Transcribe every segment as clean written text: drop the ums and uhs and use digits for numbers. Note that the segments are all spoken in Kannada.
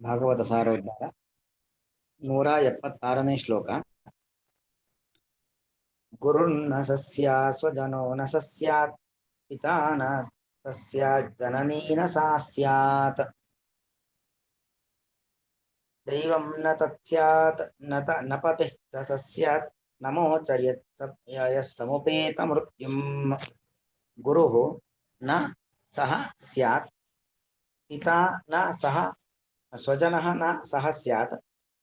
ಭಾಗವತ ಸಾರೋದ್ಧಾರ 176ನೇ ಶ್ಲೋಕ. ಗುರುರ್ನ ಸಸ್ಯ ಸ್ವಜನೋ ನ ಸಸ್ಯಾತ್ ಪಿತಾ ನ ಸಸ್ಯಾತ್ ಜನನೀ ನ ಸಾ ಸ್ಯಾತ್ ದೈವಂ ನ ತತ್ಸ್ಯಾತ್ ನ ಪತಿಶ್ಚ ಸಸ್ಯಾತ್ ನಮೋಚಯತ್ ಯಃ ಸಮುಪೇತ ಮೃತ್ಯುಂ. ಗುರುಃ ನ ಸಹ ಸ್ಯಾತ್ ಪಿತಾ ನ ಸಹ ಸ್ವಜನಃ ನ ಸಹ ಸ್ಯಾತ್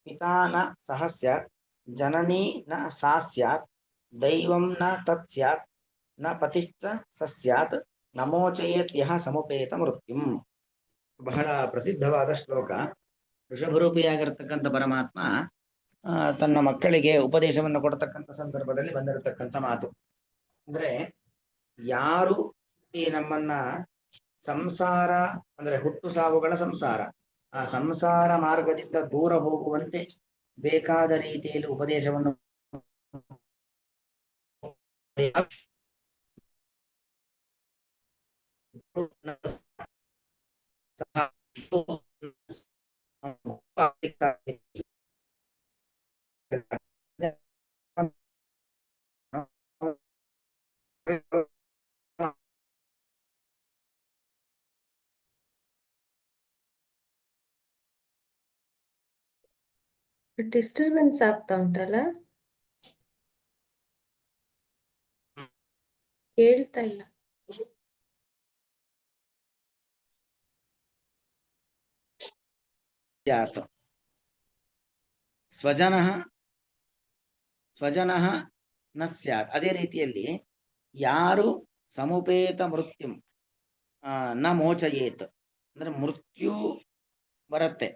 ಪಿತಾ ನ ಸಹ ಸ್ಯಾತ್ ಜನನೀ ನ ಸಾ ಸ್ಯಾತ್ ದೈವಂ ನ ತತ್ ಸ್ಯಾತ್ ನ ಪತಿಶ್ಚ ಸ ಸ್ಯಾತ್ ನಮೋಚಯೇತ್ ಯಃ ಸಮುಪೇತ ಮೃತ್ಯುಂ. ಬಹಳ ಪ್ರಸಿದ್ಧವಾದ ಶ್ಲೋಕ. ಋಷಭರೂಪಿಯಾಗಿರ್ತಕ್ಕಂಥ ಪರಮಾತ್ಮ ತನ್ನ ಮಕ್ಕಳಿಗೆ ಉಪದೇಶವನ್ನು ಕೊಡ್ತಕ್ಕಂಥ ಸಂದರ್ಭದಲ್ಲಿ ಬಂದಿರತಕ್ಕಂಥ ಮಾತು. ಅಂದ್ರೆ ಯಾರು ಈ ನಮ್ಮನ್ನ ಸಂಸಾರ ಅಂದ್ರೆ ಹುಟ್ಟು ಸಾವುಗಳ ಸಂಸಾರ, ಆ ಸಂಸಾರ ಮಾರ್ಗದಿಂದ ದೂರ ಹೋಗುವಂತೆ ಬೇಕಾದ ರೀತಿಯಲ್ಲಿ ಉಪದೇಶವನ್ನು ಡಿಸ್ಟರ್ಬೆನ್ಸ್ ಆಗ್ತಾ ಉಂಟಲ್ಲ, ಕೇಳ್ತಾ ಇಲ್ಲ. ಸ್ವಜನಃ ನ ಸ್ಯಾತ್. ಅದೇ ರೀತಿಯಲ್ಲಿ ಯಾರು ಸಮುಪೇತ ಮೃತ್ಯುಂ ನ ಮೋಚಯೇತ್, ಅಂದ್ರೆ ಮೃತ್ಯು ಬರುತ್ತೆ,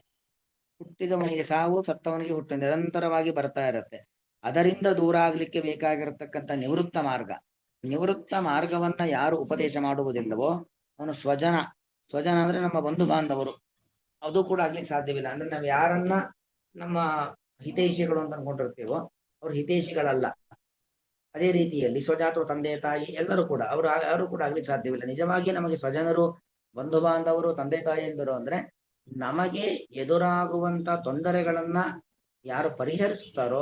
ಹುಟ್ಟಿದವನಿಗೆ ಸಾವು, ಸತ್ತವನಿಗೆ ಹುಟ್ಟು ನಿರಂತರವಾಗಿ ಬರ್ತಾ ಇರುತ್ತೆ. ಅದರಿಂದ ದೂರ ಆಗ್ಲಿಕ್ಕೆ ಬೇಕಾಗಿರತಕ್ಕಂಥ ನಿವೃತ್ತ ಮಾರ್ಗ, ನಿವೃತ್ತ ಮಾರ್ಗವನ್ನ ಯಾರು ಉಪದೇಶ ಮಾಡುವುದಿಲ್ಲವೋ ಅವನು ಸ್ವಜನ ಅಂದ್ರೆ ನಮ್ಮ ಬಂಧು ಬಾಂಧವರು, ಅದು ಕೂಡ ಆಗ್ಲಿಕ್ಕೆ ಸಾಧ್ಯವಿಲ್ಲ. ಅಂದ್ರೆ ನಾವು ಯಾರನ್ನ ನಮ್ಮ ಹಿತೈಷಿಗಳು ಅಂತ ಅನ್ಕೊಂಡಿರ್ತೀವೋ ಅವ್ರು ಹಿತೈಷಿಗಳಲ್ಲ. ಅದೇ ರೀತಿಯಲ್ಲಿ ಸ್ವಜಾತ ತಂದೆ ತಾಯಿ ಎಲ್ಲರೂ ಕೂಡ ಅವರು ಕೂಡ ಆಗ್ಲಿಕ್ಕೆ ಸಾಧ್ಯವಿಲ್ಲ. ನಿಜವಾಗಿ ನಮಗೆ ಸ್ವಜನರು, ಬಂಧು ಬಾಂಧವರು, ತಂದೆ ತಾಯಿ ಎಂದರು ಅಂದ್ರೆ ನಮಗೆ ಎದುರಾಗುವಂತ ತೊಂದರೆಗಳನ್ನ ಯಾರು ಪರಿಹರಿಸ್ತಾರೋ,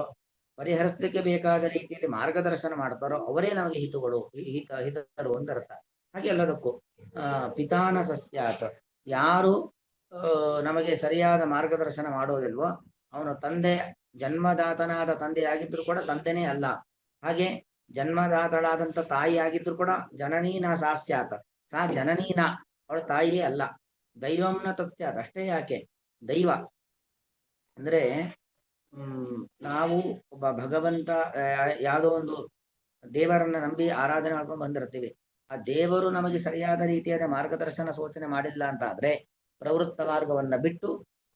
ಪರಿಹರಿಸಲಿಕ್ಕೆ ಬೇಕಾದ ರೀತಿಯಲ್ಲಿ ಮಾರ್ಗದರ್ಶನ ಮಾಡ್ತಾರೋ ಅವರೇ ನಮಗೆ ಹಿತರು ಅಂತ ಅರ್ಥ. ಹಾಗೆ ಎಲ್ಲದಕ್ಕೂ ಪಿತಾನ ಸಸ್ಯಾತ್, ಯಾರು ನಮಗೆ ಸರಿಯಾದ ಮಾರ್ಗದರ್ಶನ ಮಾಡೋದಿಲ್ವೋ ಅವನು ತಂದೆ, ಜನ್ಮದಾತನಾದ ತಂದೆ ಆಗಿದ್ರು ಕೂಡ ತಂದೆನೇ ಅಲ್ಲ. ಹಾಗೆ ಜನ್ಮದಾತಳಾದಂತ ತಾಯಿ ಆಗಿದ್ರು ಕೂಡ ಜನನೀನ ಸಾ ಸ್ಯಾತ್, ಸಾ ಜನನೀನ, ಅವಳ ತಾಯಿಯೇ ಅಲ್ಲ. ದೈವಂನ ತತ್ಸ್ಯಾತ್, ಅಷ್ಟೇ ಯಾಕೆ ದೈವ ಅಂದ್ರೆ ನಾವು ಒಬ್ಬ ಭಗವಂತ ಯಾವುದೋ ಒಂದು ದೇವರನ್ನ ನಂಬಿ ಆರಾಧನೆ ಮಾಡ್ಕೊಂಡು ಬಂದಿರ್ತೀವಿ. ಆ ದೇವರು ನಮಗೆ ಸರಿಯಾದ ರೀತಿಯಾದ ಮಾರ್ಗದರ್ಶನ ಸೂಚನೆ ಮಾಡಿಲ್ಲ ಅಂತ ಆದ್ರೆ ಪ್ರವೃತ್ತ ಮಾರ್ಗವನ್ನ ಬಿಟ್ಟು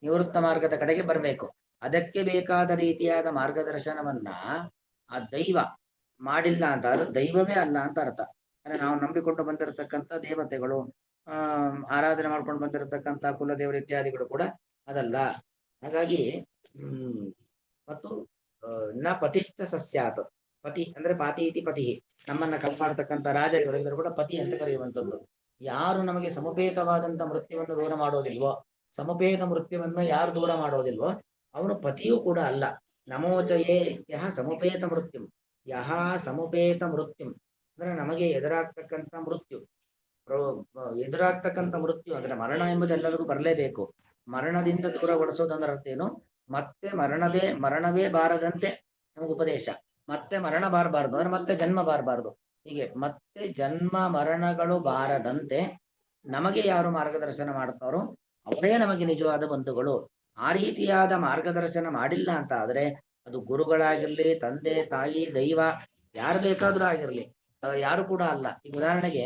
ನಿವೃತ್ತ ಮಾರ್ಗದ ಕಡೆಗೆ ಬರಬೇಕು. ಅದಕ್ಕೆ ಬೇಕಾದ ರೀತಿಯಾದ ಮಾರ್ಗದರ್ಶನವನ್ನ ಆ ದೈವ ಮಾಡಿಲ್ಲ ಅಂತ ಆದ್ರೆ ದೈವವೇ ಅಲ್ಲ ಅಂತ ಅರ್ಥ. ಅಂದ್ರೆ ನಾವು ನಂಬಿಕೊಂಡು ಬಂದಿರತಕ್ಕಂಥ ದೇವತೆಗಳು, ಆರಾಧನೆ ಮಾಡ್ಕೊಂಡು ಬಂದಿರತಕ್ಕಂಥ ಕುಲದೇವರು ಇತ್ಯಾದಿಗಳು ಕೂಡ ಅದಲ್ಲ. ಹಾಗಾಗಿ ಮತ್ತು ನ ಪತಿಶ್ಚ ಸಸ್ಯಾತ್, ಪತಿ ಅಂದ್ರೆ ಪಾತಿ ಇತಿ ಪತಿ, ನಮ್ಮನ್ನ ಕಾಪಾಡ್ತಕ್ಕಂಥ ರಾಜ ಇವರೆಲ್ಲರೂ ಕೂಡ ಪತಿ ಅಂತ ಕರೆಯುವಂಥದ್ದು. ಯಾರು ನಮಗೆ ಸಮುಪೇತವಾದಂತ ಮೃತ್ಯುವನ್ನು ದೂರ ಮಾಡೋದಿಲ್ವೋ, ಸಮುಪೇತ ಮೃತ್ಯುವನ್ನು ಯಾರು ದೂರ ಮಾಡೋದಿಲ್ವೋ ಅವನು ಪತಿಯೂ ಕೂಡ ಅಲ್ಲ. ನಮೋಚಯೇ ಯಹ ಸಮುಪೇತ ಮೃತ್ಯುಂ, ಯಹ ಸಮುಪೇತ ಮೃತ್ಯುಂ ಅಂದ್ರೆ ನಮಗೆ ಎದುರಾಗ್ತಕ್ಕಂಥ ಮೃತ್ಯು, ಅಂದ್ರೆ ಮರಣ ಎಂಬುದು ಎಲ್ಲರಿಗೂ ಬರಲೇಬೇಕು. ಮರಣದಿಂದ ದೂರಗೊಳಿಸೋದಂದ್ರೆ ಅರ್ಥೇನು, ಮತ್ತೆ ಮರಣವೇ ಬಾರದಂತೆ ನಮಗೆ ಉಪದೇಶ. ಮತ್ತೆ ಮರಣ ಬಾರಬಾರ್ದು ಅಂದ್ರೆ ಮತ್ತೆ ಜನ್ಮ ಬಾರಬಾರ್ದು. ಹೀಗೆ ಮತ್ತೆ ಜನ್ಮ ಮರಣಗಳು ಬಾರದಂತೆ ನಮಗೆ ಯಾರು ಮಾರ್ಗದರ್ಶನ ಮಾಡ್ತಾರೋ ಅವರೇ ನಮಗೆ ನಿಜವಾದ ಬಂಧುಗಳು. ಆ ರೀತಿಯಾದ ಮಾರ್ಗದರ್ಶನ ಮಾಡಿಲ್ಲ ಅಂತ ಆದ್ರೆ ಅದು ಗುರುಗಳಾಗಿರ್ಲಿ, ತಂದೆ ತಾಯಿ, ದೈವ, ಯಾರು ಬೇಕಾದ್ರೂ ಆಗಿರ್ಲಿ, ಯಾರು ಕೂಡ ಅಲ್ಲ. ಈಗ ಉದಾಹರಣೆಗೆ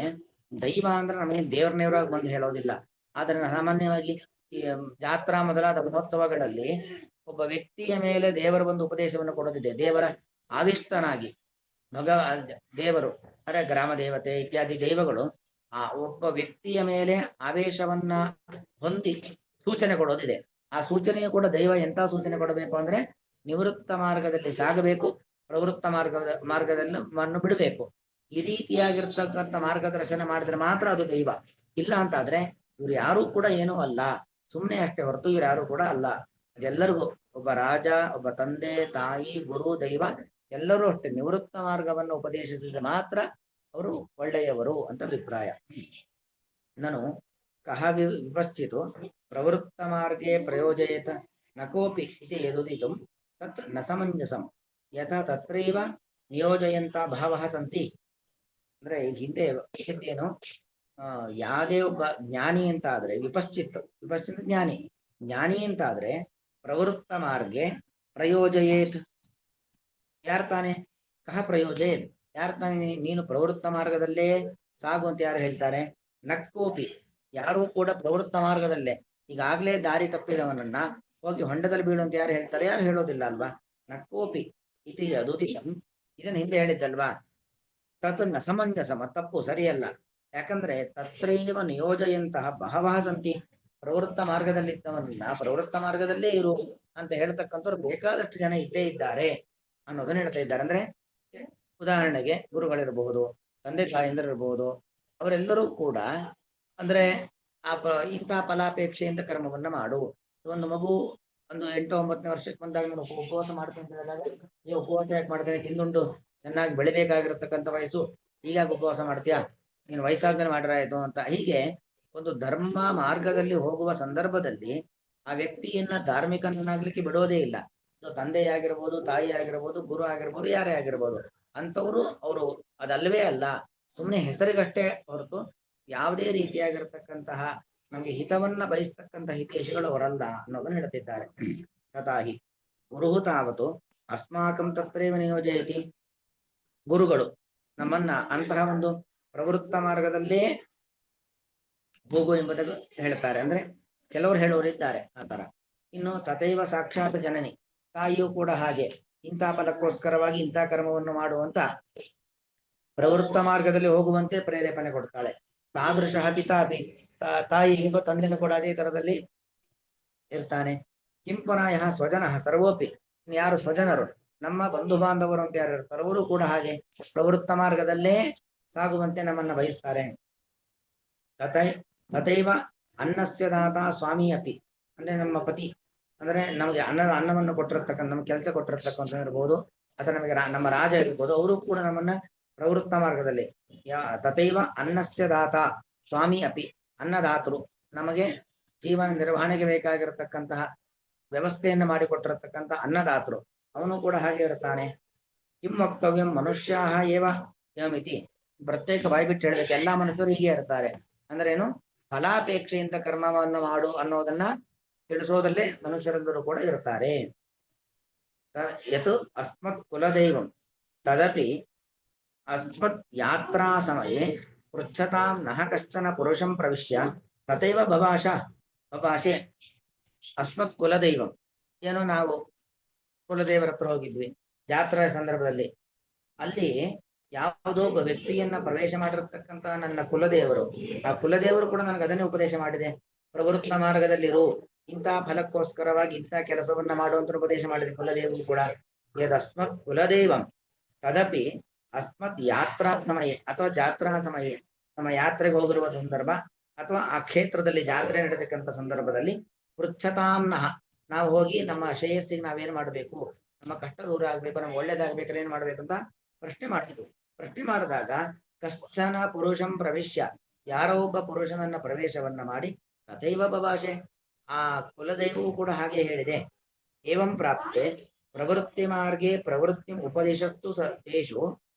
ದೈವ ಅಂದ್ರೆ ನಮಗೆ ದೇವ್ರನೇವರಾಗಿ ಬಂದು ಹೇಳೋದಿಲ್ಲ. ಆದ್ರೆ ಸಾಮಾನ್ಯವಾಗಿ ಈ ಜಾತ್ರಾ ಮೊದಲಾದ ಮಹೋತ್ಸವಗಳಲ್ಲಿ ಒಬ್ಬ ವ್ಯಕ್ತಿಯ ಮೇಲೆ ದೇವರ ಒಂದು ಉಪದೇಶವನ್ನು ಕೊಡೋದಿದೆ. ದೇವರ ಆವಿಷ್ಟನಾಗಿ ದೇವರು ಅಂದ್ರೆ ಗ್ರಾಮ ದೇವತೆ ಇತ್ಯಾದಿ ದೈವಗಳು ಆ ಒಬ್ಬ ವ್ಯಕ್ತಿಯ ಮೇಲೆ ಆವೇಶವನ್ನ ಹೊಂದಿ ಸೂಚನೆ ಕೊಡೋದಿದೆ. ಆ ಸೂಚನೆಯು ಕೂಡ ದೈವ ಎಂತ ಸೂಚನೆ ಕೊಡಬೇಕು ಅಂದ್ರೆ ನಿವೃತ್ತ ಮಾರ್ಗದಲ್ಲಿ ಸಾಗಬೇಕು, ಪ್ರವೃತ್ತ ಮಾರ್ಗವನ್ನು ಬಿಡಬೇಕು. ಈ ರೀತಿಯಾಗಿರ್ತಕ್ಕಂಥ ಮಾರ್ಗದರ್ಶನ ಮಾಡಿದ್ರೆ ಮಾತ್ರ ಅದು ದೈವ. ಇಲ್ಲ ಅಂತ ಆದ್ರೆ ಇವ್ರು ಯಾರೂ ಕೂಡ ಏನೂ ಅಲ್ಲ. ಸುಮ್ಮನೆ ಅಷ್ಟೇ ಹೊರತು ಯಾರು ಕೂಡ ಅಲ್ಲ. ಅದೆಲ್ಲರಿಗೂ ಒಬ್ಬ ರಾಜ, ಒಬ್ಬ ತಂದೆ, ತಾಯಿ, ಗುರು, ದೈವ ಎಲ್ಲರೂ ಅಷ್ಟೇ ನಿವೃತ್ತ ಮಾರ್ಗವನ್ನು ಉಪದೇಶಿಸಿದ ಮಾತ್ರ ಅವರು ಒಳ್ಳೆಯವರು ಅಂತ ಅಭಿಪ್ರಾಯ. ನಾನು ಕಹ ವಿಪಶ್ಚಿತು ಪ್ರವೃತ್ತ ಮಾರ್ಗೇ ಪ್ರಯೋಜಯೇತ ನ ಕೋಪಿ ಇತಿ ಯದುದಿತಂ ತತ್ ನ ಸಮಂಜಸಂ ಯಥಾ ತತ್ರೈವ ನಿಯೋಜಯಂತ ಬಹವಃ ಸಂತಿ. ಅಂದ್ರೆ ಈಗ ಹಿಂದೆ ಏನು ಯಾವುದೇ ಒಬ್ಬ ಜ್ಞಾನಿ ಅಂತ ಆದ್ರೆ ವಿಪಶ್ಚಿತ್ ಜ್ಞಾನಿ ಅಂತಾದ್ರೆ ಪ್ರವೃತ್ತ ಮಾರ್ಗೆ ಪ್ರಯೋಜಯೇತ್, ಯಾರು ತಾನೆ? ಕಹ ಪ್ರಯೋಜಯೇತ್, ಯಾರು ತಾನೆ? ನೀನು ಪ್ರವೃತ್ತ ಮಾರ್ಗದಲ್ಲೇ ಸಾಗು ಅಂತ ಯಾರು ಹೇಳ್ತಾರೆ? ನಕ್ಕೋಪಿ, ಯಾರು ಕೂಡ ಪ್ರವೃತ್ತ ಮಾರ್ಗದಲ್ಲೇ ಈಗಾಗ್ಲೇ ದಾರಿ ತಪ್ಪಿದವನನ್ನ ಹೋಗಿ ಹೊಂಡದಲ್ಲಿ ಬೀಳು ಅಂತ ಯಾರು ಹೇಳ್ತಾರೆ? ಯಾರು ಹೇಳೋದಿಲ್ಲ ಅಲ್ವಾ? ನಕ್ಕೋಪಿ ಇತಿ ಯದುದಿತಂ, ಇದನ್ನ ಹಿಂದೆ ಹೇಳಿದ್ದಲ್ವಾ? ತತ್ ನ ಸಮಂಜಸಮ, ತಪ್ಪು, ಸರಿಯಲ್ಲ. ಯಾಕಂದ್ರೆ ತತ್ರೈವ ನಿಯೋಜಯಂತಹ ಬಹವಃ ಸಂತಿ, ಪ್ರವೃತ್ತ ಮಾರ್ಗದಲ್ಲಿದ್ದವನ್ನ ಪ್ರವೃತ್ತ ಮಾರ್ಗದಲ್ಲೇ ಇರು ಅಂತ ಹೇಳ್ತಕ್ಕಂಥವ್ರು ಬೇಕಾದಷ್ಟು ಜನ ಇದ್ದೇ ಇದ್ದಾರೆ ಅನ್ನೋದನ್ನ ಹೇಳ್ತಾ ಇದ್ದಾರೆ. ಅಂದ್ರೆ ಉದಾಹರಣೆಗೆ ಗುರುಗಳಿರಬಹುದು, ತಂದೆ ತಾಯಂದಿರಿರಬಹುದು, ಅವರೆಲ್ಲರೂ ಕೂಡ ಅಂದ್ರೆ ಇಂತಹ ಫಲಾಪೇಕ್ಷೆಯಿಂದ ಕರ್ಮವನ್ನ ಮಾಡು. ಒಂದು ಮಗು ಒಂದು 8-9ನೇ ವರ್ಷಕ್ಕೆ ಬಂದಾಗ ನಾನು ಉಪವಾಸ ಮಾಡ್ತೇನೆ ಅಂತ ಹೇಳಿದಾಗ, ನೀವು ಉಪವಾಸ ಯಾಕೆ ಮಾಡ್ತೇನೆ? ತಿಂದುಂಡು ಚೆನ್ನಾಗಿ ಬೆಳಿಬೇಕಾಗಿರತಕ್ಕಂಥ ವಯಸ್ಸು, ಈಗ ಉಪವಾಸ ಮಾಡ್ತೀಯಾ? ನೀನು ವಯಸ್ಸಾದ್ಮೇಲೆ ಮಾಡ್ರೆ ಆಯ್ತು ಅಂತ. ಹೀಗೆ ಒಂದು ಧರ್ಮ ಮಾರ್ಗದಲ್ಲಿ ಹೋಗುವ ಸಂದರ್ಭದಲ್ಲಿ ಆ ವ್ಯಕ್ತಿಯನ್ನ ಧಾರ್ಮಿಕನಾಗ್ಲಿಕ್ಕೆ ಬಿಡೋದೇ ಇಲ್ಲ. ತಂದೆ ಆಗಿರ್ಬೋದು, ತಾಯಿ ಆಗಿರ್ಬೋದು, ಗುರು ಆಗಿರ್ಬೋದು, ಯಾರೇ ಆಗಿರ್ಬೋದು, ಅಂತವರು ಅವರು ಅದಲ್ವೇ ಅಲ್ಲ, ಸುಮ್ಮನೆ ಹೆಸರಿಗಷ್ಟೇ ಹೊರತು ಯಾವುದೇ ರೀತಿಯಾಗಿರ್ತಕ್ಕಂತಹ ನಮಗೆ ಹಿತವನ್ನ ಬಯಸ್ತಕ್ಕಂತಹ ಹಿತೇಶಿಗಳು ಅವರಲ್ಲ ಅನ್ನೋದನ್ನ ಹೇಳ್ತಿದ್ದಾರೆ. ತಥಾಹಿ ಗುರು ತಾವತ್ತು ಅಸ್ಮಾಕಂ ತತ್ರೇವ ನಿಯೋಜಯತಿ, ಗುರುಗಳು ನಮ್ಮನ್ನ ಅಂತಹ ಒಂದು ಪ್ರವೃತ್ತ ಮಾರ್ಗದಲ್ಲೇ ಹೋಗು ಎಂಬುದಾಗಿ ಹೇಳ್ತಾರೆ. ಅಂದ್ರೆ ಕೆಲವರು ಹೇಳೋರಿದ್ದಾರೆ ಆ ತರ. ಇನ್ನು ತಥೈವ ಸಾಕ್ಷಾತ್ ಜನನಿ, ತಾಯಿಯೂ ಕೂಡ ಹಾಗೆ ಇಂಥ ಫಲಕ್ಕೋಸ್ಕರವಾಗಿ ಇಂಥ ಕರ್ಮವನ್ನು ಮಾಡುವಂತ ಪ್ರವೃತ್ತ ಮಾರ್ಗದಲ್ಲಿ ಹೋಗುವಂತೆ ಪ್ರೇರೇಪಣೆ ಕೊಡ್ತಾಳೆ. ತಾದೃಶ ಪಿತಾಪಿ, ತಾಯಿ ಎಂಬ ತಂದೆನೂ ಕೂಡ ಅದೇ ತರದಲ್ಲಿ ಇರ್ತಾನೆ. ಕಿಂಪುರಾಯ ಸ್ವಜನ ಸರ್ವೋಪಿ, ಯಾರು ಸ್ವಜನರು ನಮ್ಮ ಬಂಧು ಬಾಂಧವರು ಅಂತ ಯಾರು ಇರ್ತಾರೆ ಅವರು ಕೂಡ ಹಾಗೆ ಪ್ರವೃತ್ತ ಮಾರ್ಗದಲ್ಲೇ ಸಾಗುವಂತೆ ನಮ್ಮನ್ನ ಬಯಸ್ತಾರೆ. ತಥೈವ ಅನ್ನಸ್ಯ ದಾತ ಸ್ವಾಮಿ ಅಪಿ, ಅಂದ್ರೆ ನಮ್ಮ ಪತಿ, ಅಂದ್ರೆ ನಮಗೆ ಅನ್ನವನ್ನು ಕೊಟ್ಟಿರ್ತಕ್ಕಂಥ, ನಮ್ಗೆ ಕೆಲಸ ಕೊಟ್ಟಿರ್ತಕ್ಕಂಥ ಇರ್ಬೋದು, ಅಥವಾ ನಮಗೆ ನಮ್ಮ ರಾಜ ಇರ್ಬೋದು, ಅವರು ಕೂಡ ನಮ್ಮನ್ನ ಪ್ರವೃತ್ತ ಮಾರ್ಗದಲ್ಲಿ ತಥೈವ ಅನ್ನಸ್ಯ ದಾತ ಸ್ವಾಮಿ ಅಪಿ, ಅನ್ನದಾತರು ನಮಗೆ ಜೀವನ ನಿರ್ವಹಣೆಗೆ ಬೇಕಾಗಿರತಕ್ಕಂತಹ ವ್ಯವಸ್ಥೆಯನ್ನು ಮಾಡಿಕೊಟ್ಟಿರತಕ್ಕಂಥ ಅನ್ನದಾತರು, ಅವನು ಕೂಡ ಹಾಗೆ ಇರ್ತಾನೆ. ಕಿಂ ವಕ್ತವ್ಯಂ ಮನುಷ್ಯಾಹ ಏವ ಏವಮಿತಿ, ಪ್ರತ್ಯೇಕ ಬಾಯ್ಬಿಟ್ಟು ಹೇಳಬೇಕು, ಎಲ್ಲಾ ಮನುಷ್ಯರು ಹೀಗೆ ಇರ್ತಾರೆ. ಅಂದ್ರೆ ಏನು? ಫಲಾಪೇಕ್ಷೆಯಿಂದ ಕರ್ಮವನ್ನು ಮಾಡು ಅನ್ನೋದನ್ನ ತಿಳಿಸೋದಲ್ಲೇ ಮನುಷ್ಯರೆಲ್ಲರೂ ಕೂಡ ಇರ್ತಾರೆ. ಯತ್ ಅಸ್ಮತ್ ಕುಲದೈವಂ ತದಪಿ ಅಸ್ಮತ್ ಯಾತ್ರಾ ಸಮಯೇ ಪೃಚ್ಛತಾಂ ನಹ ಕಶ್ಚನ ಪುರುಷಂ ಪ್ರವಿಶ್ಯ ತಥೈವ ಬಭಾಷೆ. ಅಸ್ಮತ್ ಕುಲದೈವಂ, ಏನೋ ನಾವು ಕುಲದೇವರ ಹತ್ರ ಹೋಗಿದ್ವಿ ಜಾತ್ರಾ ಸಂದರ್ಭದಲ್ಲಿ, ಅಲ್ಲಿ ಯಾವುದೋ ಒಬ್ಬ ವ್ಯಕ್ತಿಯನ್ನ ಪ್ರವೇಶ ಮಾಡಿರ್ತಕ್ಕಂಥ ನನ್ನ ಕುಲದೇವರು, ಆ ಕುಲದೇವರು ಕೂಡ ನನಗೆ ಅದನ್ನೇ ಉಪದೇಶ ಮಾಡಿದೆ, ಪ್ರವೃತ್ತ ಮಾರ್ಗದಲ್ಲಿರು, ಇಂತಹ ಫಲಕ್ಕೋಸ್ಕರವಾಗಿ ಇಂತಹ ಕೆಲಸವನ್ನ ಮಾಡುವಂತ ಉಪದೇಶ ಮಾಡಿದೆ ಕುಲದೇವರು ಕೂಡ. ಯದಸ್ಮತ್ ಕುಲದೇವಂ ತದಪಿ ಅಸ್ಮತ್ ಯಾತ್ರಾ ಸಮಯ ಅಥವಾ ಜಾತ್ರಾ ಸಮಯ, ನಮ್ಮ ಯಾತ್ರೆಗೆ ಹೋಗಿರುವ ಸಂದರ್ಭ ಅಥವಾ ಆ ಕ್ಷೇತ್ರದಲ್ಲಿ ಜಾತ್ರೆ ನಡೆತಕ್ಕಂಥ ಸಂದರ್ಭದಲ್ಲಿ ಪೃಚ್ಛತಾಂನಃ, ನಾವು ಹೋಗಿ ನಮ್ಮ ಶ್ರೇಯಸ್ಸಿಗೆ ನಾವೇನ್ ಮಾಡ್ಬೇಕು, ನಮ್ಮ ಕಷ್ಟ ದೂರ ಆಗ್ಬೇಕು, ನಮ್ಗೆ ಒಳ್ಳೇದಾಗ್ಬೇಕಾದ್ರೆ ಏನ್ ಮಾಡ್ಬೇಕಂತ ಪ್ರಶ್ನೆ ಮಾಡಿದ್ರು. ಪ್ರಶ್ನೆ ಮಾಡಿದಾಗ ಕಶ್ಚನ ಪುರುಷಂ ಪ್ರವೇಶ್ಯ, ಯಾರೋ ಒಬ್ಬ ಪುರುಷನನ್ನ ಪ್ರವೇಶವನ್ನ ಮಾಡಿ ತಥೈವ ಬಭಾಷೆ, ಆ ಕುಲದೈವವು ಕೂಡ ಹಾಗೆ ಹೇಳಿದೆ. ಏವಂ ಪ್ರಾಪ್ತೆ ಪ್ರವೃತ್ತಿ ಮಾರ್ಗೆ ಪ್ರವೃತ್ತಿ ಉಪದೇಶತ್ತು ತೇಷು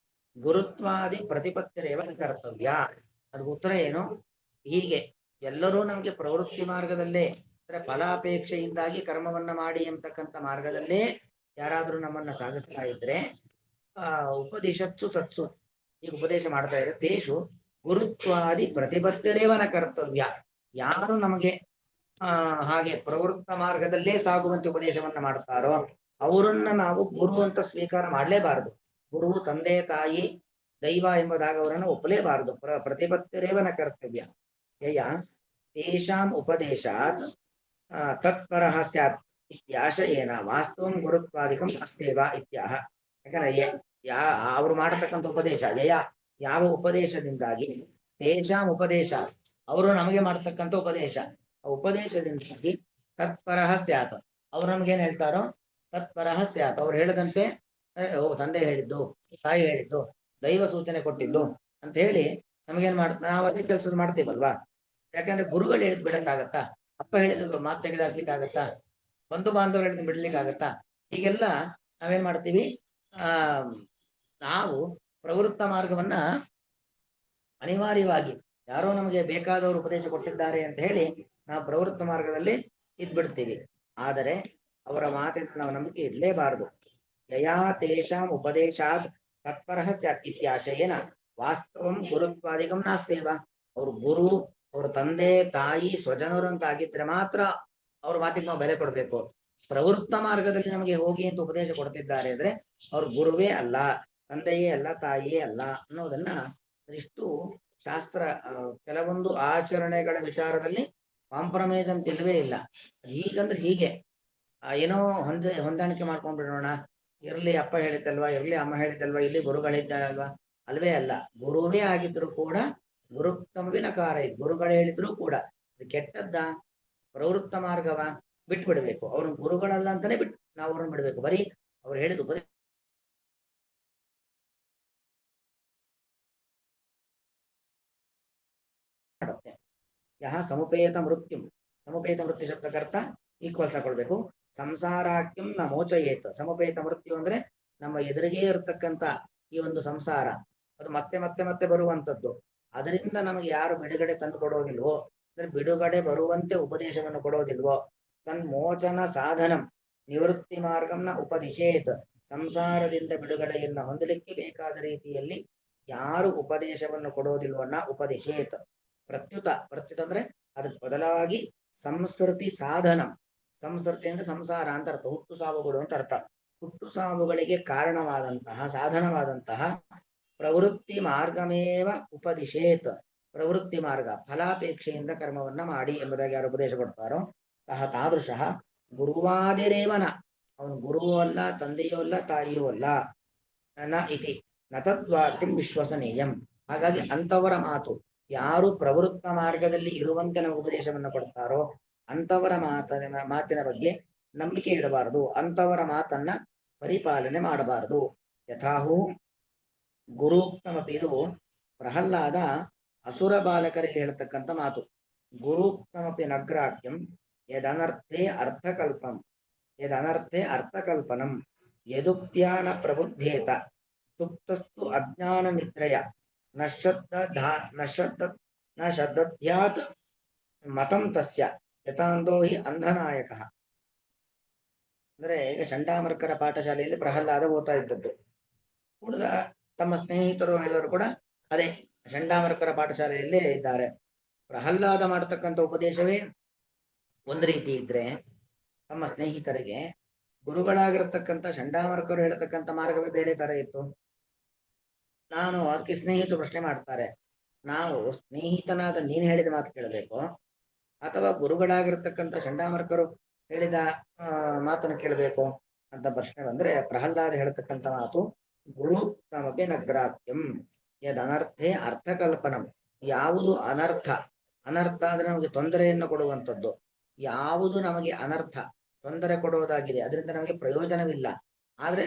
ಗುರುತ್ವಾದಿ ಪ್ರತಿಪತ್ತಿರೇವ ಕರ್ತವ್ಯ. ಅದಕ್ಕೆ ಉತ್ತರ ಏನು? ಹೀಗೆ ಎಲ್ಲರೂ ನಮಗೆ ಪ್ರವೃತ್ತಿ ಮಾರ್ಗದಲ್ಲೇ, ಅಂದ್ರೆ ಫಲಾಪೇಕ್ಷೆಯಿಂದಾಗಿ ಕರ್ಮವನ್ನ ಮಾಡಿ ಎಂಬತಕ್ಕಂಥ ಮಾರ್ಗದಲ್ಲೇ ಯಾರಾದ್ರೂ ನಮ್ಮನ್ನ ಸಾಗಿಸ್ತಾ ಇದ್ರೆ ಉಪದೇಶತ್ತು ಸತ್ಸು, ಈಗ ಉಪದೇಶ ಮಾಡ್ತಾ ಇದ್ರೆ ತೇಷು ಗುರುತ್ವಾದಿ ಪ್ರತಿಪತ್ತಿರೇವನ ಕರ್ತವ್ಯ, ಯಾರು ನಮಗೆ ಹಾಗೆ ಪ್ರವೃತ್ತ ಮಾರ್ಗದಲ್ಲೇ ಸಾಗುವಂತೆ ಉಪದೇಶವನ್ನ ಮಾಡ್ತಾರೋ ಅವರನ್ನ ನಾವು ಗುರು ಅಂತ ಸ್ವೀಕಾರ ಮಾಡಲೇಬಾರದು. ಗುರು, ತಂದೆ, ತಾಯಿ, ದೈವ ಎಂಬುದಾಗ ಅವರನ್ನು ಒಪ್ಪಲೇಬಾರದು. ಪ್ರತಿಪತ್ತಿರೇವನ ಕರ್ತವ್ಯ. ಯಯ ತೇಷಾಂ ಉಪದೇಶಾತ್ ತತ್ಪರಃ ಸ್ಯಾತ್ ಇತ್ಯಾಶಯೇನ ವಾಸ್ತವಂ ಗುರುತ್ವಾದಿಕಂ ಅಸ್ತೇವ ಇತ್ಯಾಹ. ಯಾಕಂದ್ರೆ ಅವರು ಮಾಡತಕ್ಕಂಥ ಉಪದೇಶ, ಯಾವ ಉಪದೇಶದಿಂದಾಗಿ, ತೇಷಾಂ ಉಪದೇಶ, ಅವರು ನಮಗೆ ಮಾಡತಕ್ಕಂಥ ಉಪದೇಶ, ಆ ಉಪದೇಶದಿಂದಾಗಿ ತತ್ಪರಃ ಸ್ಯಾತ್. ಅವ್ರು ನಮ್ಗೇನ್ ಹೇಳ್ತಾರೋ ತತ್ಪರಃ ಸ್ಯಾತ್. ಅವ್ರು ಹೇಳದಂತೆ ಓ ತಂದೆ ಹೇಳಿದ್ದು, ತಾಯಿ ಹೇಳಿದ್ದು, ದೈವ ಸೂಚನೆ ಕೊಟ್ಟಿದ್ದು ಅಂತ ಹೇಳಿ ನಮಗೇನ್ ನಾವು ಅದೇ ಕೆಲಸದ ಮಾಡ್ತೀವಲ್ವಾ. ಯಾಕಂದ್ರೆ ಗುರುಗಳು ಹೇಳಿದ್ ಬಿಡಕ್ಕಾಗತ್ತಾ? ಅಪ್ಪ ಹೇಳಿದ್ರು ಮಾತು ತೆಗೆದಾಕ್ಲಿಕ್ಕಾಗತ್ತಾ? ಬಂಧು ಬಾಂಧವರು ಹೇಳಿದ್ ಬಿಡ್ಲಿಕ್ಕಾಗತ್ತಾ? ಹೀಗೆಲ್ಲ ನಾವೇನ್ ಮಾಡ್ತೀವಿ, ಆ ನಾವು ಪ್ರವೃತ್ತ ಮಾರ್ಗವನ್ನ ಅನಿವಾರ್ಯವಾಗಿ ಯಾರೋ ನಮಗೆ ಬೇಕಾದವರು ಉಪದೇಶ ಕೊಟ್ಟಿದ್ದಾರೆ ಅಂತ ಹೇಳಿ ನಾವು ಪ್ರವೃತ್ತ ಮಾರ್ಗದಲ್ಲಿ ಇದ್ಬಿಡ್ತೀವಿ. ಆದರೆ ಅವರ ಮಾತಿನ ನಾವು ನಂಬಿಕೆ ಇಡಲೇಬಾರದು. ಯಯಾ ತೇಷಾಂ ಉಪದೇಶಾತ್ ತತ್ಪರಃ ಸ್ಯಾತ್ ಇತ್ಯಾಶಯೇನ ವಾಸ್ತವಂ ಗುರುತ್ವಾದಿಕಂ ನಾಸ್ತೇವ. ಅವ್ರ ಗುರು, ಅವ್ರ ತಂದೆ ತಾಯಿ ಸ್ವಜನರು ಅಂತ ಆಗಿದ್ರೆ ಮಾತ್ರ ಅವ್ರ ಮಾತಿಗೆ ನಾವು ಬೆಲೆ ಕೊಡ್ಬೇಕು. ಪ್ರವೃತ್ತ ಮಾರ್ಗದಲ್ಲಿ ನಮಗೆ ಹೋಗಿ ಅಂತ ಉಪದೇಶ ಕೊಡ್ತಿದ್ದಾರೆ ಅಂದ್ರೆ ಅವ್ರ ಗುರುವೇ ಅಲ್ಲ, ತಂದೆಯೇ ಅಲ್ಲ, ತಾಯಿಯೇ ಅಲ್ಲ ಅನ್ನೋದನ್ನ ಇಷ್ಟು ಶಾಸ್ತ್ರ ಕೆಲವೊಂದು ಆಚರಣೆಗಳ ವಿಚಾರದಲ್ಲಿ ಕಾಂಪ್ರಮೈಸ್ ಅಂತ ಇಲ್ವೇ ಇಲ್ಲ. ಹೀಗಂದ್ರೆ ಹೀಗೆ ಏನೋ ಹೊಂದಾಣಿಕೆ ಮಾಡ್ಕೊಂಡ್ಬಿಡೋಣ, ಇರ್ಲಿ ಅಪ್ಪ ಹೇಳಿದ್ದಲ್ವಾ, ಇರ್ಲಿ ಅಮ್ಮ ಹೇಳಿದ್ದಲ್ವಾ, ಇಲ್ಲಿ ಗುರುಗಳಿದ್ದಾರಲ್ವಾ, ಅಲ್ವೇ ಅಲ್ಲ. ಗುರುವೇ ಆಗಿದ್ರು ಕೂಡ ಗುರುಕ್ತಮವಿನ ಕಾರ, ಗುರುಗಳು ಹೇಳಿದ್ರು ಕೂಡ ಇದು ಕೆಟ್ಟದ್ದ ಪ್ರವೃತ್ತ ಮಾರ್ಗವ ಬಿಟ್ಬಿಡ್ಬೇಕು. ಅವ್ರನ್ನ ಗುರುಗಳಲ್ಲ ಅಂತಾನೆ ನಾವು ಅವ್ರನ್ನ ಬಿಡ್ಬೇಕು. ಬರೀ ಅವ್ರು ಹೇಳಿದ ಉಪದೇಶ ಮಾಡುತ್ತೆ. ಯಹ ಸಮುಪೇತ ಮೃತ್ಯು, ಸಮುಪೇತ ಮೃತ್ಯು ಶಬ್ದಕರ್ತ ಈಕ್ವಲ್ಸ್ ಹಾಕೊಳ್ಬೇಕು. ಸಂಸಾರಾಕ್ಯಂ ನ ಮೋಚಯೇತ್. ಸಮುಪೇತ ಮೃತ್ಯು ಅಂದ್ರೆ ನಮ್ಮ ಎದುರಿಗೆ ಇರತಕ್ಕಂತ ಈ ಒಂದು ಸಂಸಾರ, ಅದು ಮತ್ತೆ ಮತ್ತೆ ಮತ್ತೆ ಬರುವಂತದ್ದು. ಅದರಿಂದ ನಮಗೆ ಯಾರು ಬಿಡುಗಡೆ ತಂದು ಕೊಡೋದಿಲ್ವೋ, ಅಂದ್ರೆ ಬಿಡುಗಡೆ ಬರುವಂತೆ ಉಪದೇಶವನ್ನು ಕೊಡೋದಿಲ್ವೋ, ತನ್ಮೋಚನ ಸಾಧನಂ ನಿವೃತ್ತಿ ಮಾರ್ಗಂನ ಉಪದಿಶೇತ್. ಸಂಸಾರದಿಂದ ಬಿಡುಗಡೆಯನ್ನು ಹೊಂದಲಿಕ್ಕೆ ಬೇಕಾದ ರೀತಿಯಲ್ಲಿ ಯಾರು ಉಪದೇಶವನ್ನು ಕೊಡೋದಿಲ್ವನ್ನ ಉಪದಿಶೇತ್. ಪ್ರತ್ಯುತ ಅಂದ್ರೆ ಅದಕ್ಕೆ ಬದಲಾಗಿ ಸಂಸ್ಕೃತಿ ಸಾಧನ. ಸಂಸ್ಕೃತಿ ಅಂದ್ರೆ ಸಂಸಾರ ಅಂತ ಅರ್ಥ, ಹುಟ್ಟು ಸಾವುಗಳು ಅಂತ ಅರ್ಥ. ಹುಟ್ಟು ಸಾವುಗಳಿಗೆ ಕಾರಣವಾದಂತಹ ಸಾಧನವಾದಂತಹ ಪ್ರವೃತ್ತಿ ಮಾರ್ಗಮೇವ ಉಪದಿಶೇತ್. ಪ್ರವೃತ್ತಿ ಮಾರ್ಗ ಫಲಾಪೇಕ್ಷೆಯಿಂದ ಕರ್ಮವನ್ನ ಮಾಡಿ ಎಂಬುದಾಗಿ ಯಾರು ಉಪದೇಶ ಕೊಡ್ತಾರೋ ತಾದೃಶ ಗುರುವಾದಿರೇವನ, ಅವನು ಗುರುವೂ ಅಲ್ಲ, ತಂದೆಯೂ ಅಲ್ಲ, ತಾಯಿಯೂ ಅಲ್ಲ. ನ ಇತಿ ನ ತದ್ವಾಕ್ಯಂ ವಿಶ್ವಸನೀಯಂ. ಹಾಗಾಗಿ ಅಂತವರ ಮಾತು, ಯಾರು ಪ್ರವೃತ್ತ ಮಾರ್ಗದಲ್ಲಿ ಇರುವಂತೆ ನಾವು ಉಪದೇಶವನ್ನು ಕೊಡ್ತಾರೋ ಅಂತವರ ಮಾತಿನ ಬಗ್ಗೆ ನಂಬಿಕೆ ಇಡಬಾರದು, ಅಂತವರ ಮಾತನ್ನ ಪರಿಪಾಲನೆ ಮಾಡಬಾರದು. ಯಥಾಹು ಗುರುಕ್ತಮಪಿ, ಇದು ಪ್ರಹ್ಲಾದ ಅಸುರ ಬಾಲಕರಿಗೆ ಹೇಳ್ತಕ್ಕಂಥ ಮಾತು. ಗುರುಕ್ತಮಪಿ ನಗ್ರಾಹ್ಯಂ ಯದನರ್ಥೇ ಅರ್ಥಕಲ್ಪಂ, ಯದನರ್ಥೇ ಅರ್ಥಕಲ್ಪನಂ ಯದುಕ್ತ್ಯಾನ ಪ್ರಬುದ್ಧೇತ ಸುಪ್ತಸ್ತು ಅಜ್ಞಾನ ನಿದ್ರಯ ನ ಶಬ್ದಧ್ಯಾತ್ ಮತಂ ತಸ್ಯ ಯಥಾಂಧೋ ಹಿ ಅಂಧನಾಯಕ. ಅಂದ್ರೆ ಈಗ ಚಂಡಾಮರ್ಕರ ಪಾಠಶಾಲೆಯಲ್ಲಿ ಪ್ರಹ್ಲಾದ ಓದ್ತಾ ಇದ್ದದ್ದು. ಉಳಿದ ತಮ್ಮ ಸ್ನೇಹಿತರು ಎಲ್ಲರೂ ಕೂಡ ಅದೇ ಚಂಡಾಮರ್ಕರ ಪಾಠಶಾಲೆಯಲ್ಲೇ ಇದ್ದಾರೆ. ಪ್ರಹ್ಲಾದ ಮಾಡತಕ್ಕಂಥ ಉಪದೇಶವೇ ಒಂದು ರೀತಿ ಇದ್ರೆ, ತಮ್ಮ ಸ್ನೇಹಿತರಿಗೆ ಗುರುಗಳಾಗಿರ್ತಕ್ಕಂಥ ಚಂಡಾಮರ್ಕರು ಹೇಳ್ತಕ್ಕಂಥ ಮಾರ್ಗವೇ ಬೇರೆ ತರ ಇತ್ತು. ನಾನು ಅದಕ್ಕೆ ಸ್ನೇಹಿತರು ಪ್ರಶ್ನೆ ಮಾಡ್ತಾರೆ, ನಾವು ಸ್ನೇಹಿತನಾದ ನೀನು ಹೇಳಿದ ಮಾತು ಕೇಳಬೇಕು ಅಥವಾ ಗುರುಗಳಾಗಿರ್ತಕ್ಕಂಥ ಚಂಡಾಮರ್ಕರು ಹೇಳಿದ ಮಾತನ್ನು ಕೇಳಬೇಕು ಅಂತ ಪ್ರಶ್ನೆ ಬಂದ್ರೆ, ಪ್ರಹ್ಲಾದ ಹೇಳ್ತಕ್ಕಂಥ ಮಾತು ಗುರು ತಮಪಿ ನಗ್ರಾಹ್ಯಂ ಯದ್ ಅನರ್ಥೇ ಅರ್ಥಕಲ್ಪನಂ. ಯಾವುದು ಅನರ್ಥ, ಅನರ್ಥ ಅಂದ್ರೆ ನಮಗೆ ತೊಂದರೆಯನ್ನು ಕೊಡುವಂಥದ್ದು, ಯಾವುದು ನಮಗೆ ಅನರ್ಥ ತೊಂದರೆ ಕೊಡುವುದಾಗಿದೆ ಅದರಿಂದ ನಮಗೆ ಪ್ರಯೋಜನವಿಲ್ಲ, ಆದ್ರೆ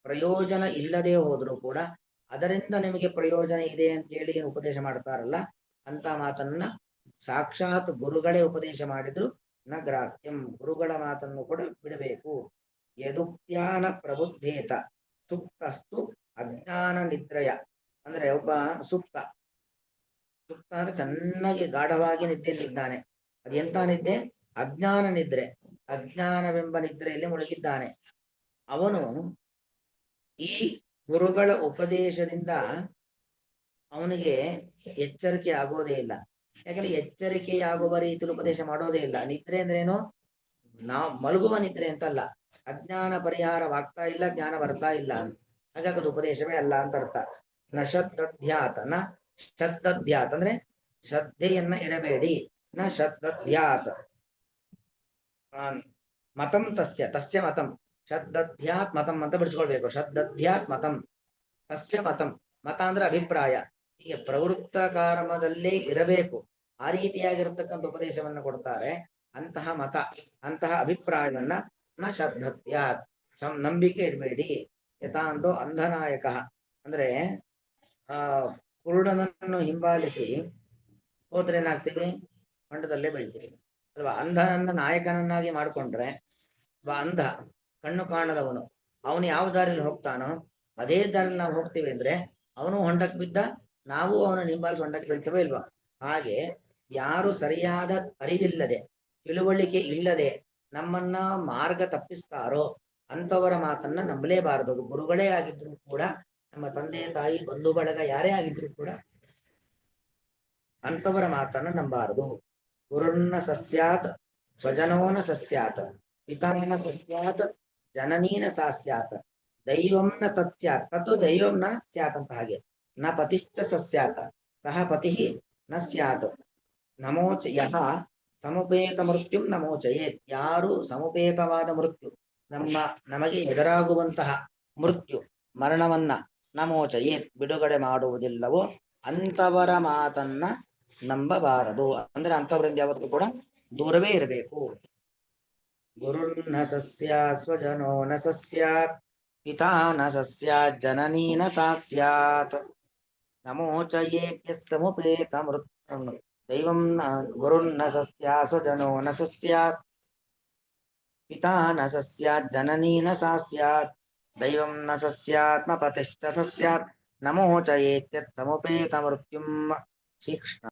ಪ್ರಯೋಜನ ಇಲ್ಲದೆ ಹೋದ್ರೂ ಕೂಡ ಅದರಿಂದ ನಿಮಗೆ ಪ್ರಯೋಜನ ಇದೆ ಅಂತ ಹೇಳಿ ಉಪದೇಶ ಮಾಡ್ತಾರಲ್ಲ ಅಂತ ಮಾತನ್ನ ಸಾಕ್ಷಾತ್ ಗುರುಗಳೇ ಉಪದೇಶ ಮಾಡಿದ್ರು ನ ಗ್ರಾಹ್ಯಂ, ಗುರುಗಳ ಮಾತನ್ನು ಕೂಡ ಬಿಡಬೇಕು. ಯದುಕ್ತ್ಯಾನ ಪ್ರಬುದ್ಧೇತ ಸುಪ್ತಸ್ತು ಅಜ್ಞಾನ ನಿದ್ರಯ. ಅಂದ್ರೆ ಒಬ್ಬ ಸುಪ್ತ ಅಂದ್ರೆ ಚೆನ್ನಾಗಿ ಗಾಢವಾಗಿ ನಿದ್ದೆಯಲ್ಲಿದ್ದಾನೆ. ಅದೆಂತ ನಿದ್ದೆ? ಅಜ್ಞಾನ ನಿದ್ರೆ. ಅಜ್ಞಾನವೆಂಬ ನಿದ್ರೆಯಲ್ಲಿ ಮುಳುಗಿದ್ದಾನೆ. ಅವನು ಈ ಗುರುಗಳ ಉಪದೇಶದಿಂದ ಅವನಿಗೆ ಎಚ್ಚರಿಕೆ ಆಗೋದೇ ಇಲ್ಲ. ಯಾಕಂದ್ರೆ ಎಚ್ಚರಿಕೆಯಾಗುವ ರೀತಿಯಲ್ಲಿ ಉಪದೇಶ ಮಾಡೋದೇ ಇಲ್ಲ. ನಿದ್ರೆ ಅಂದ್ರೇನು? ನಾವು ಮಲಗುವ ನಿದ್ರೆ ಅಂತಲ್ಲ, ಅಜ್ಞಾನ ಪರಿಹಾರವಾಗ್ತಾ ಇಲ್ಲ, ಜ್ಞಾನ ಬರ್ತಾ ಇಲ್ಲ ಅಂತ. ಹಾಗಾಗಿ ಅದು ಉಪದೇಶವೇ ಅಲ್ಲ ಅಂತ ಅರ್ಥ. ನ ಶ್ರದ್ಧಾತ್, ನ ಶ್ರದ್ಧಾತ್ ಅಂದ್ರೆ ಶ್ರದ್ಧೆಯನ್ನ ಇಡಬೇಡಿ. ನ ಶ್ರದ್ಧಾತ್ ಮತಂ ತಸ್ಯ ಮತಂ, ಶ್ರದ್ಧಾತ್ ಮತಂ ಅಂತ ಬಿಡಿಸ್ಕೊಳ್ಬೇಕು. ಶ್ರದ್ಧಾತ್ ಮತಂ ತಸ್ಯ ಮತಂ. ಮತ ಅಂದ್ರೆ ಅಭಿಪ್ರಾಯ. ಹೀಗೆ ಪ್ರವೃತ್ತ ಕರ್ಮದಲ್ಲೇ ಇರಬೇಕು. ಆ ರೀತಿಯಾಗಿರ್ತಕ್ಕಂಥ ಉಪದೇಶವನ್ನ ಕೊಡ್ತಾರೆ. ಅಂತಹ ಮತ, ಅಂತಹ ಅಭಿಪ್ರಾಯವನ್ನ ನ ಶ್ರದ್ಧತ್ಯಾತ್, ನಂಬಿಕೆ ಇಡಬೇಡಿ. ಯಥಾ ಅಂದೋ ಅಂಧನಾಯಕ, ಅಂದ್ರೆ ಆ ಕುರುಡನನ್ನು ಹಿಂಬಾಲಿಸಿ ಹೋದ್ರೆ ಏನಾಗ್ತೀವಿ? ಹೊಂಡದಲ್ಲೇ ಬೀಳ್ತೀವಿ ಅಲ್ವಾ? ಅಂಧನನ್ನ ನಾಯಕನನ್ನಾಗಿ ಮಾಡ್ಕೊಂಡ್ರೆ, ಅಂಧ ಕಣ್ಣು ಕಾಣದವನು, ಅವನು ಯಾವ ದಾರಿಯಲ್ಲಿ ಹೋಗ್ತಾನೋ ಅದೇ ದಾರಿಯಲ್ಲಿ ನಾವು ಹೋಗ್ತೀವಿ ಅಂದ್ರೆ ಅವನು ಹೊಂಡಕ್ಕೆ ಬಿದ್ದ, ನಾವು ಅವನ ಹಿಂಬಾಲಿಸಿ ಹೊಂಡಕ್ಕೆ ಬೀಳ್ತೇವೆ ಇಲ್ವಾ? ಹಾಗೆ ಯಾರು ಸರಿಯಾದ ಅರಿವಿಲ್ಲದೆ, ತಿಳುವಳಿಕೆ ಇಲ್ಲದೆ ನಮ್ಮನ್ನ ಮಾರ್ಗ ತಪ್ಪಿಸ್ತಾರೋ ಅಂತವರ ಮಾತನ್ನ ನಂಬಲೇಬಾರದು. ಅದು ಗುರುಗಳೇ ಆಗಿದ್ರು ಕೂಡ, ನಮ್ಮ ತಂದೆ ತಾಯಿ ಬಂಧು ಬಳಗ ಯಾರೇ ಆಗಿದ್ರು ಕೂಡ ಅಂತವರ ಮಾತನ್ನ ನಂಬಾರದು. ಗುರುರ್ನ ಸಸ್ಯಾತ್ ಸ್ವಜನೋನ ಸಸ್ಯಾತ್, ಪಿತಾನ ಸಸ್ಯಾತ್ ಜನನೀನ ಸಾ ಸ್ಯಾತ್, ದೈವಂ ನ ತತ್ಸ್ಯಾತ್ ತತ್ ದೈವಂ ನ ಸ್ಯಾತ್ ಅಂತ. ಹಾಗೆ ನ ಪತಿಶ್ಚ ಸಸ್ಯಾತ್ ಸಹ ಪತಿ ನ ಸ್ಯಾತ್, ನಮೋಚ ಯಹ ಸಮುಪೇತ ಮೃತ್ಯುಂ ನಮೋಚಯೇತ್. ಯಾರು ಸಮುಪೇತವಾದ ಮೃತ್ಯು, ನಮಗೆ ಎದುರಾಗುವಂತಹ ಮೃತ್ಯು ಮರಣವನ್ನ ನಮೋಚಯೇತ್ ಬಿಡುಗಡೆ ಮಾಡುವುದಿಲ್ಲವೋ ಅಂತವರ ಮಾತನ್ನ ನಂಬಬಾರದು. ಅಂದ್ರೆ ಅಂತವರಿಂದ ಯಾವತ್ತೂ ಕೂಡ ದೂರವೇ ಇರಬೇಕು. ಗುರುರ್ನ ಸಸ್ಯಾತ್ ಸ್ವಜನೋ ನ ಸಸ್ಯಾತ್, ಪಿತಾ ನ ಸಸ್ಯಾತ್ ಜನನೀ ನ ಸಾ ಸ್ಯಾತ್, ನಮೋಚಯೇತ್ ಸಮುಪೇತ ಮೃತ್ಯುಂ ದೈವಂ ನ ಗುರುರ್ನ ಸಸ್ಯಾತ್ ಸ್ವಜನೋ ನ ಸಸ್ಯಾತ್, ಪಿತಾ ನ ಸಸ್ಯಾತ್ ಜನನೀ ನ ಸಾ ಸ್ಯಾತ್, ದೈವಂ ನ ಸಸ್ಯಾತ್ ನ ಪತಿಶ್ಚ ಸಸ್ಯಾತ್, ನಮೋಚಯೇತ್ ಸಮುಪೇತ ಮೃತ್ಯುಂ. ಶ್ರೀಕೃಷ್ಣ.